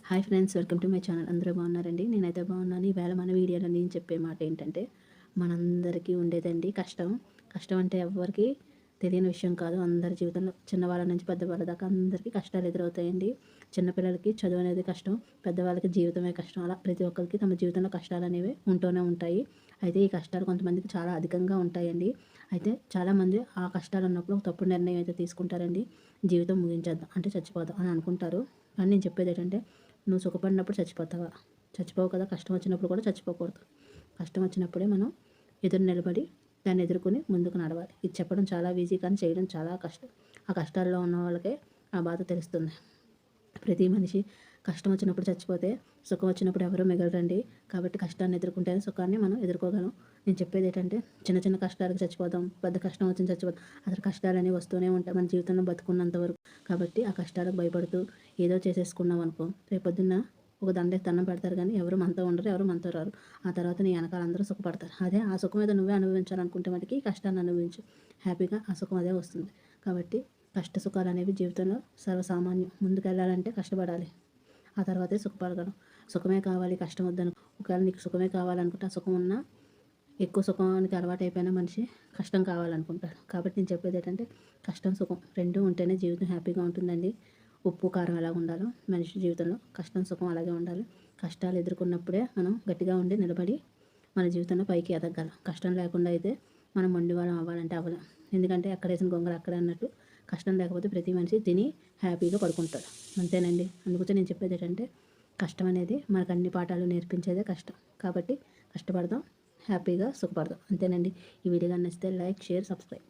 Hi friends, welcome to my channel. అందరూ బాగున్నారండి? నేనైతే బాగున్నాను. ఈవేళ మన వీడియోలో నేను చెప్పే మాట ఏంటంటే, మనందరికీ ఉండేదండి కష్టం. కష్టం అంటే ఎవ్వరికీ తెలియని విషయం కాదు. అందరి జీవితంలో చిన్నవాళ్ళ నుంచి పెద్దవాళ్ళ దాకా అందరికీ కష్టాలు ఎదురవుతాయండి. చిన్నపిల్లలకి చదువు అనేది కష్టం, పెద్దవాళ్ళకి జీవితమే కష్టం. అలా ప్రతి ఒక్కరికి తమ జీవితంలో కష్టాలు అనేవి ఉంటూనే ఉంటాయి. అయితే ఈ కష్టాలు కొంతమందికి చాలా అధికంగా ఉంటాయండి. అయితే చాలామంది ఆ కష్టాలు ఉన్నప్పుడు ఒక తప్పుడు నిర్ణయం అయితే తీసుకుంటారండి. జీవితం ముగించేద్దాం అంటే చచ్చిపోదాం అని అనుకుంటారు. కానీ నేను చెప్పేది ఏంటంటే, నువ్వు సుఖపడినప్పుడు చచ్చిపోతావా? చచ్చిపోవు కదా. కష్టం వచ్చినప్పుడు కూడా చచ్చిపోకూడదు. కష్టం వచ్చినప్పుడే మనం ఎదురు నిలబడి దాన్ని ఎదుర్కొని ముందుకు నడవాలి. ఇది చెప్పడం చాలా ఈజీ, కానీ చేయడం చాలా కష్టం. ఆ కష్టాల్లో ఉన్న వాళ్ళకే ఆ బాధ తెలుస్తుంది. ప్రతి మనిషి కష్టం వచ్చినప్పుడు చచ్చిపోతే సుఖం వచ్చినప్పుడు ఎవరూ మిగలరండి. కాబట్టి కష్టాన్ని ఎదుర్కొంటేనే సుఖాన్ని మనం ఎదుర్కోగలం. నేను చెప్పేది ఏంటంటే, చిన్న చిన్న కష్టాలకు చచ్చిపోదాం, పెద్ద కష్టం వచ్చింది చచ్చిపోదాం. అసలు కష్టాలనేవి వస్తూనే ఉంటాయి మన జీవితంలో బతుకున్నంత వరకు. కాబట్టి ఆ కష్టాలకు భయపడుతూ ఏదో చేసేసుకున్నాం అనుకో, రేపొద్దున్న ఒక దండేసి దండం పెడతారు, కానీ ఎవరు మనతో ఉండరు, ఎవరు మనతో రారు. ఆ తర్వాత నీ వెనకాల అందరూ సుఖపడతారు. అదే ఆ సుఖం ఏదో నువ్వే అనుభవించాలనుకుంటే మటుకి కష్టాన్ని అనుభవించు. హ్యాపీగా ఆ సుఖం అదే వస్తుంది. కాబట్టి కష్ట సుఖాలు అనేవి జీవితంలో సర్వసామాన్యం. ముందుకెళ్ళాలంటే కష్టపడాలి, ఆ తర్వాతే సుఖపడగలం. సుఖమే కావాలి, కష్టం వద్దను. ఒకవేళ నీకు సుఖమే కావాలనుకుంటే, ఆ సుఖం ఉన్నా ఎక్కువ సుఖానికి అలవాటు అయిపోయిన మనిషి కష్టం కావాలనుకుంటాడు. కాబట్టి నేను చెప్పేది ఏంటంటే, కష్టం సుఖం రెండూ ఉంటేనే జీవితం హ్యాపీగా ఉంటుందండి. ఉప్పు కారం ఎలా ఉండాలో మనిషి జీవితంలో కష్టం సుఖం అలాగే ఉండాలి. కష్టాలు ఎదుర్కొన్నప్పుడే మనం గట్టిగా ఉండి నిలబడి మన జీవితంలో పైకి ఎదగలం. కష్టం లేకుండా అయితే మనం మొండివాళ్ళం అవ్వాలంటే అవ్వలేం. ఎందుకంటే ఎక్కడేసిన గొంగలు అక్కడే అన్నట్టు, కష్టం లేకపోతే ప్రతి మనిషి తిని హ్యాపీగా పడుకుంటాడు. అంతేనండి. అందుకోసం నేను చెప్పేది ఏంటంటే, కష్టం అనేది మనకు అన్ని పాఠాలు నేర్పించేదే కష్టం. కాబట్టి కష్టపడదాం, హ్యాపీగా సుఖపడదాం. అంతేనండి. ఈ వీడియో కానీ నచ్చితే లైక్, షేర్, సబ్స్క్రైబ్.